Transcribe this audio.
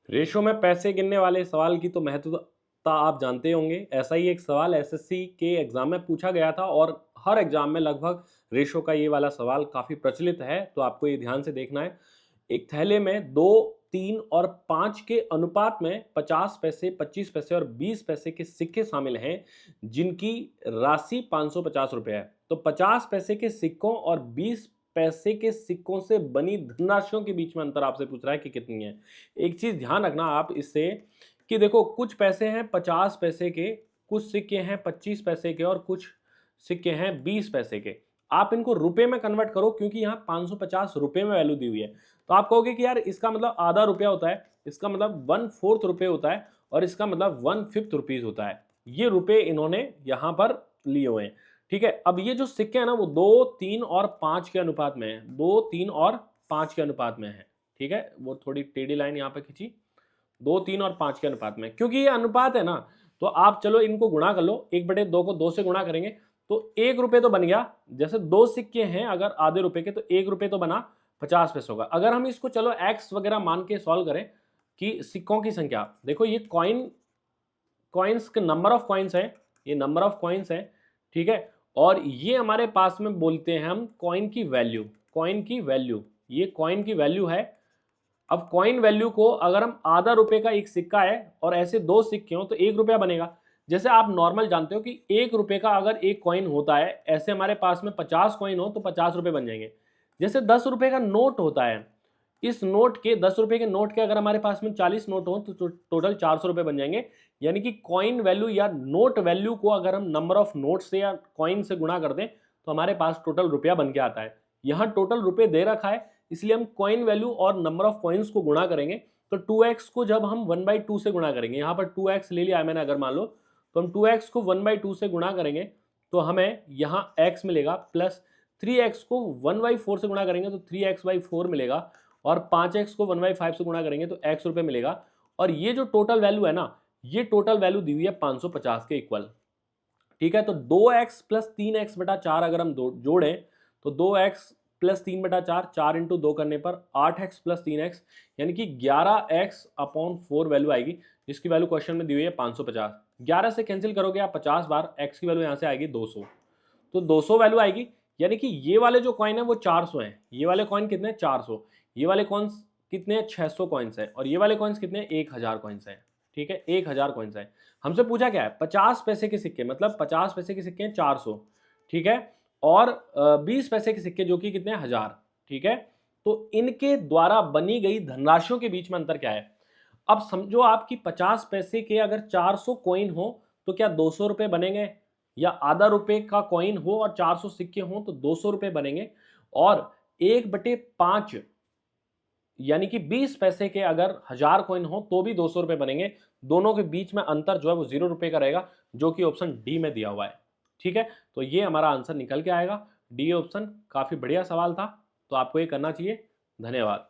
Ratio में पैसे गिनने वाले सवाल की तो महत्वता आप जानते होंगे। ऐसा ही एक सवाल एसएससी के एग्जाम में पूछा गया था और हर एग्जाम में लगभग रेशो का ये वाला सवाल काफी प्रचलित है, तो आपको ये ध्यान से देखना है। एक थैले में 2, 3 और 5 के अनुपात में 50 पैसे, 25 पैसे और 20 पैसे के सिक्के शामिल हैं, जिनकी राशि 550 रुपए है। तो 50 पैसे के सिक्कों और 20 पैसे के सिक्कों से बनी धनराशियों के बीच में अंतर आपसे पूछ रहा है कि कितनी है। एक चीज ध्यान रखना आप इससे कि देखो, कुछ पैसे हैं 50 पैसे के, कुछ सिक्के हैं 25 पैसे के और कुछ सिक्के हैं 20 पैसे के। आप इनको रुपए में कन्वर्ट करो, क्योंकि यहाँ 550 रुपए में वैल्यू दी हुई है। तो आप कहोगे कि यार इसका मतलब आधा रुपया होता है, इसका मतलब 1/4 रुपये होता है और इसका मतलब 1/5 रुपीज होता है। ये रुपए इन्होंने यहाँ पर लिए हुए हैं। ठीक है, अब ये जो सिक्के हैं ना वो 2, 3 और 5 के अनुपात में है। 2, 3 और 5 के अनुपात में है। ठीक है, वो थोड़ी टेढ़ी लाइन यहाँ पे खींची। 2, 3 और 5 के अनुपात में, क्योंकि ये अनुपात है ना, तो आप चलो इनको गुणा कर लो। 1/2 को 2 से गुणा करेंगे तो 1 रुपये तो बन गया। जैसे 2 सिक्के हैं अगर आधे रुपए के, तो 1 रुपये तो बना 50 पैसों का। अगर हम इसको चलो एक्स वगैरह मान के सॉल्व करें कि सिक्कों की संख्या, देखो ये कॉइन्स के नंबर ऑफ कॉइन्स है, ये नंबर ऑफ कॉइन्स है। ठीक है, और ये हमारे पास में बोलते हैं हम कॉइन की वैल्यू। ये कॉइन की वैल्यू है। अब कॉइन वैल्यू को अगर हम आधा रुपए का एक सिक्का है और ऐसे 2 सिक्के हो तो 1 रुपया बनेगा। जैसे आप नॉर्मल जानते हो कि 1 रुपए का अगर एक कॉइन होता है, ऐसे हमारे पास में 50 कॉइन हो तो 50 रुपए बन जाएंगे। जैसे 10 रुपए का नोट होता है, इस नोट के 10 रुपए के नोट के अगर हमारे पास में 40 नोट हो तो टोटल 400 रुपए बन जाएंगे। यानी कि कॉइन वैल्यू या नोट वैल्यू को अगर हम नंबर ऑफ नोट से या कॉइन से गुणा कर दें तो हमारे पास टोटल रुपया बन के आता है। यहाँ टोटल रुपए दे रखा है, इसलिए हम कॉइन वैल्यू और नंबर ऑफ कॉइन्स को गुणा करेंगे। तो 2x को जब हम 1/2 से गुणा करेंगे, यहाँ पर 2x ले लिया है मैंने अगर मान लो, तो हम 2x को 1/2 से गुणा करेंगे तो हमें यहाँ x मिलेगा, प्लस 3x को 1/4 से गुणा करेंगे तो 3x/4 मिलेगा, और 5x को 1/5 से गुणा करेंगे तो x रुपये मिलेगा। और ये जो टोटल वैल्यू है ना, ये टोटल वैल्यू दी हुई है 550 के इक्वल। ठीक है, तो 2x प्लस 3x बटा 4 अगर हम जोड़ें तो 2x प्लस 3/4, 4 इंटू 2 करने पर 8x प्लस 3x, यानी कि 11x/4 वैल्यू आएगी, जिसकी वैल्यू क्वेश्चन में दी हुई है 550। 11 से कैंसिल करोगे आप 50 बार, x की वैल्यू यहाँ से आएगी 200, तो 200 वैल्यू आएगी। यानी कि ये वाले जो कॉइन है वो 400 हैं, ये वाले कॉइन कितने हैं 400, ये वाले कॉइन्स कितने हैं 600 कॉइन्स है, और ये वाले कॉइन्स कितने हैं 1000 कॉइन्स है। ठीक है, 1000 कॉइन्स है। हमसे पूछा क्या है 50 पैसे के सिक्के, मतलब 50 पैसे के सिक्के हैं 400। ठीक है, और 20 पैसे के सिक्के जो कि कितने हैं 1000। ठीक है, तो इनके द्वारा बनी गई धनराशियों के बीच में अंतर क्या है। अब समझो आपकी 50 पैसे के अगर 400 कॉइन हो तो क्या 200 रुपए बनेंगे, या आधा रुपए का कॉइन हो और 400 सिक्के हो तो 200 रुपए बनेंगे। और 1/5 यानी कि 20 पैसे के अगर 1000 कॉइन हो तो भी 200 रुपए बनेंगे। दोनों के बीच में अंतर जो है वो 0 रुपए का रहेगा, जो कि ऑप्शन डी में दिया हुआ है। ठीक है, तो ये हमारा आंसर निकल के आएगा डी ऑप्शन। काफी बढ़िया सवाल था, तो आपको ये करना चाहिए। धन्यवाद।